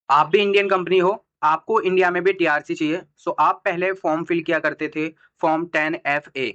आप भी Indian company हो, आपको इंडिया में भी टीआरसी चाहिए, सो आप पहले फॉर्म फिल किया करते थे, form 10FA।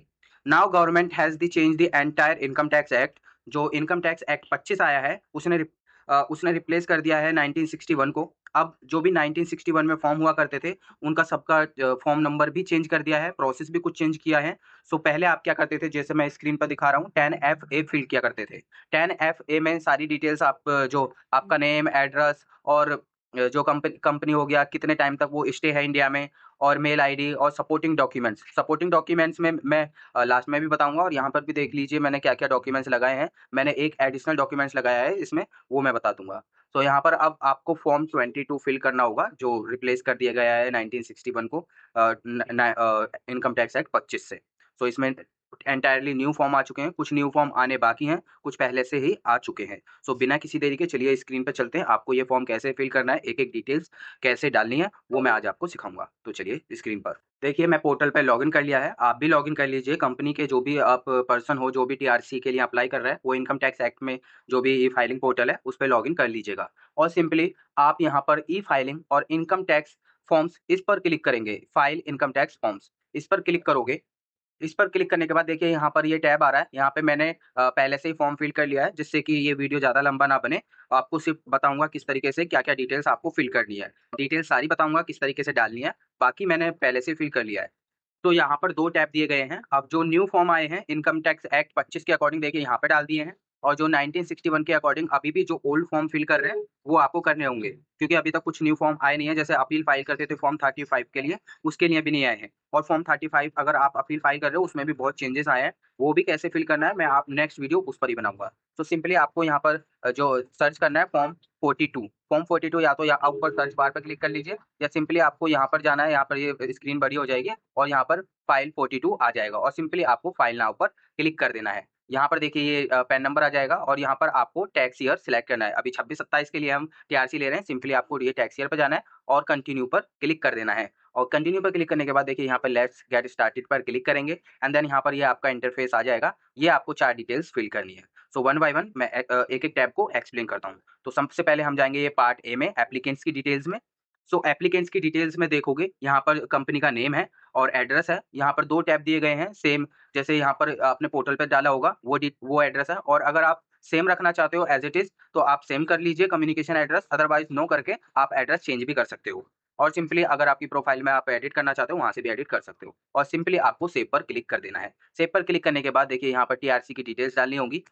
Now government has the change the entire income tax act. जो इनकम टैक्स एक्ट 25 आया है, उसने रिप्लेस कर दिया है 1961 को। अब जो भी 1961 में फॉर्म हुआ करते थे, उनका सबका फॉर्म नंबर भी चेंज कर दिया है, प्रोसेस भी कुछ चेंज किया है। सो पहले आप क्या करते थे, जैसे मैं स्क्रीन पर दिखा रहा हूँ, 10FA फिल किया करते थे। 10FA में सारी डिटेल्स आप जो आपका नेम, एड्रेस और जो कंपनी हो गया, कितने टाइम तक वो स्टे है इंडिया में, और मेल आईडी और सपोर्टिंग डॉक्यूमेंट्स में मैं लास्ट में भी बताऊँगा, और यहाँ पर भी देख लीजिए मैंने क्या-क्या डॉक्यूमेंट्स लगाए हैं। मैंने एक एडिशनल डॉक्यूमेंट्स लगाया है इसमें, वो मैं बता दूँगा। तो यहाँ पर अब आपको फॉर्म 22 फिल करना होगा, जो रिप्लेस कर दिया गया है 1961 को इनकम टैक्स एक्ट 25 से। सो इसमें एंटायरली न्यू फॉर्म आ चुके हैं, कुछ न्यू फॉर्म आने बाकी हैं, कुछ पहले से ही आ चुके हैं। सो बिना किसी देरी के चलिए स्क्रीन पे चलते हैं, आपको ये फॉर्म कैसे फिल करना है, एक-एक डिटेल्स कैसे डालनी है, वो मैं आज आपको सिखाऊँगा। तो चलिए स्क्रीन पर। देखिए मैं पोर्टल पे लॉगिन कर लिया है, आप भी लॉगिन कर लीजिए। कंपनी के जो भी आप पर्सन हो, जो भी टीआरसी के लिए अप्लाई कर रहा है, वो इनकम टैक्स एक्ट में जो भी ई-फाइलिंग पोर्टल है, उस पे लॉगिन कर लीजिएगा। और सिंपली आप यहाँ पर ई-फाइलिंग और इनकम टैक्स फॉर्म्स इस पर क्लिक करेंगे, फाइल इनकम टैक्स फॉर्म्स, इस पर क्लिक करोगे। इस पर क्लिक करने के बाद देखिए यहाँ पर ये टैब आ रहा है, यहाँ पे मैंने पहले से ही फॉर्म फिल कर लिया है, जिससे कि ये वीडियो ज़्यादा लंबा ना बने। आपको सिर्फ़ बताऊँगा किस तरीके से क्या-क्या डिटेल्स आपको फिल करनी है। डिटेल्स सारी बताऊँगा किस तरीके से डालनी है, बाकी मैंने पहले से फिल कर लिया है। तो यहाँ पर 2 टैब दिए गए हैं। अब जो न्यू फॉर्म आए हैं इनकम टैक्स एक्ट 25 के अकॉर्डिंग देखिए यहाँ पे डाल दिए हैं, और जो 1961 के अकॉर्डिंग अभी भी जो ओल्ड फॉर्म फिल कर रहे हैं, वो आपको करने होंगे। क्योंकि अभी तक कुछ न्यू फॉर्म आए नहीं है, जैसे अपील फाइल करते थे फॉर्म 35 के लिए, उसके लिए भी नहीं आए हैं। और फॉर्म 35 अगर आप अपील फाइल कर रहे हो, उसमें भी बहुत चेंजेस आए हैं, वो भी कैसे फिल करना है मैं आप नेक्स्ट वीडियो उस पर ही बनाऊँगा। तो सिंपली आपको यहाँ पर जो सर्च करना है फॉर्म 42। फॉर्म 42 या तो ऊपर सर्च बार पे क्लिक कर लीजिए, या सिंपली आपको यहाँ पर जाना है, यहाँ पर ये स्क्रीन बड़ी हो जाएगी और यहाँ पर फाइल 42 आ जाएगा, और सिंपली आपको फाइल नाउ पर क्लिक कर देना है। यहाँ पर देखिए ये पैन नंबर आ जाएगा, और यहाँ पर आपको टैक्स ईयर सिलेक्ट करना है। अभी 26-27 के लिए हम टीआरसी ले रहे हैं, सिंपली आपको ये टैक्स ईयर पे जाना है और कंटिन्यू पर क्लिक कर देना है। और कंटिन्यू पर क्लिक करने के बाद देखिए यहाँ पर लेट्स गेट स्टार्टेड पर क्लिक करेंगे, एंड देन यहाँ पर ये आपका इंटरफेस आ जाएगा। ये आपको 4 डिटेल्स फिल करनी है। सो वन बाय वन मैं एक-एक टैब को एक्सप्लेन करता हूँ। तो सबसे पहले हम जाएँगे ये पार्ट ए में, एप्लीकेंट्स की डिटेल्स में। सो एप्लीकेंट्स की डिटेल्स में देखोगे, यहाँ पर कंपनी का नेम है और एड्रेस है। यहाँ पर 2 टैब दिए गए हैं सेम, जैसे यहाँ पर आपने पोर्टल पे डाला होगा वो एड्रेस है, और अगर आप सेम रखना चाहते हो एज़ इट इज़, तो आप सेम कर लीजिए कम्युनिकेशन एड्रेस, अदरवाइज़ नो करके आप एड्रेस चेंज भी कर सकते हो। और सिंपली अगर आपकी प्रोफाइल में आप एडिट करना चाहते हो, वहाँ से भी एडिट कर सकते हो, और सिंपली आपको सेव पर क्लिक कर देना है। सेव पर क्लिक करने के बाद देखिए यहाँ पर टीआरसी की डिटेल्स डालनी होगी।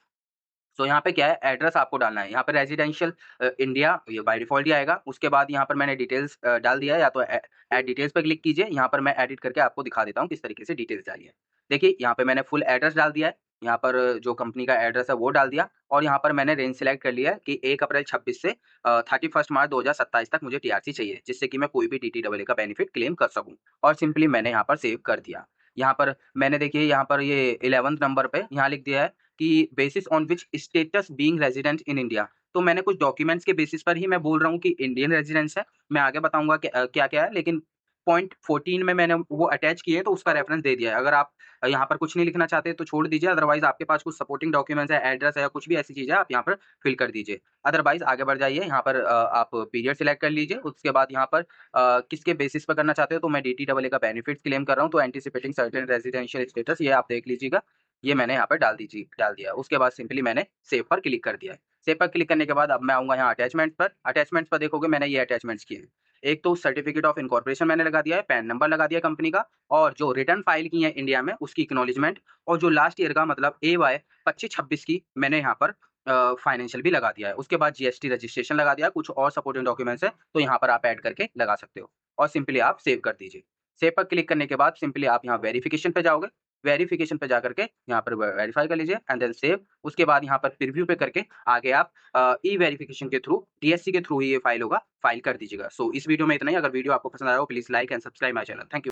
तो यहाँ पे क्या है, एड्रेस आपको डालना है। यहाँ पे रेज़िडेंशियल इंडिया ये बाय डिफ़ॉल्ट ही आएगा। उसके बाद यहाँ पर मैंने डिटेल्स डाल दिया है, या तो ऐड डिटेल्स पे क्लिक कीजिए। यहाँ पर मैं एडिट करके आपको दिखा देता हूँ किस तरीके से डिटेल्स डाली है। देखिए यहाँ पे मैंने फुल एड्रेस डाल दिया है। यहाँ पर जो कंपनी का एड्रेस है वो डाल दिया, और यहाँ पर मैंने रेंज सिलेक्ट कर लिया है कि 1 अप्रैल 26 से 31 मार्च 2027 तक मुझे टीआरसी चाहिए, जिससे कि मैं कोई भी डीटीडब्ल्यूए का बेनिफिट क्लेम कर सकूँ। और सिंपली मैंने यहाँ पर सेव कर दिया। यहाँ पर मैंने देखिए यहाँ पर ये 11th नंबर पे यहाँ लिख दिया है कि basis on which status being resident in India. तो मैंने कुछ डॉक्यूमेंट्स के बेसिस पर ही मैं बोल रहा हूँ कि इंडियन रेजिडेंस है। मैं आगे बताऊँगा कि क्या-क्या है, लेकिन पॉइंट 14 में मैंने वो अटैच किए है, तो उसका रेफरेंस दे दिया है। अगर आप यहाँ पर कुछ नहीं लिखना चाहते तो छोड़ दीजिए, अदरवाइज़ आपके पास कुछ सपोर्टिंग डॉक्यूमेंट्स है, एड्रेस है या कुछ भी ऐसी चीज़ है, आप यहाँ पर फिल कर दीजिए। अदरवाइज़ आगे बढ़ जाइए, यहाँ पर आप पीरियड सिलेक्ट कर लीजिए। उसके बाद यहाँ पर किसके बेसिस पर करना चाहते हो, तो मैं डीटीडब्ल्यूए का बेनिफिट्स क्लेम कर रहा हूँ, तो एंटीसिपेटिंग सर्टेन रेजिडेंशियल स्टेटस, ये आप देख लीजिएगा। ये मैंने यहाँ पर डाल दिया है। उसके बाद सिंपली मैंने सेव पर क्लिक कर दिया है। सेव पर क्लिक करने के बाद अब मैं आऊँगा यहाँ अटैचमेंट्स पर। अटैचमेंट्स पर देखोगे मैंने ये अटैचमेंट्स किए हैं। एक तो सर्टिफिकेट ऑफ इनकॉर्पोरेशन मैंने लगा दिया है, पैन नंबर लगा दिया कंपनी का, और जो रिटर्न फाइल की है इंडिया में उसकी एक्नॉलेजमेंट, और जो लास्ट ईयर का मतलब एवाय 25-26 की मैंने यहाँ पर फाइनेंशियल भी लगा दिया है। उसके बाद जीएसटी रजिस्ट्रेशन लगा दिया है, कुछ और सपोर्टिंग डॉक्यूमेंट्स हैं, तो यहाँ पर आप ऐड करके लगा सकते हो, और सिंपली आप सेव कर दीजिए। सेव पर क्लिक करने के बाद सिंपली आप यहाँ वेरिफिकेशन पे जाओगे। वेरिफिकेशन पे जाकर के यहाँ पर वेरीफाई कर लीजिए, एंड देन सेव। उसके बाद यहाँ पर प्रीव्यू पे करके आगे आप ई वेरिफिकेशन के थ्रू, डीएससी के थ्रू ही ये फाइल होगा, फाइल कर दीजिएगा। सो इस वीडियो में इतना ही। अगर वीडियो आपको पसंद आया हो, please like and subscribe my channel. Thank you.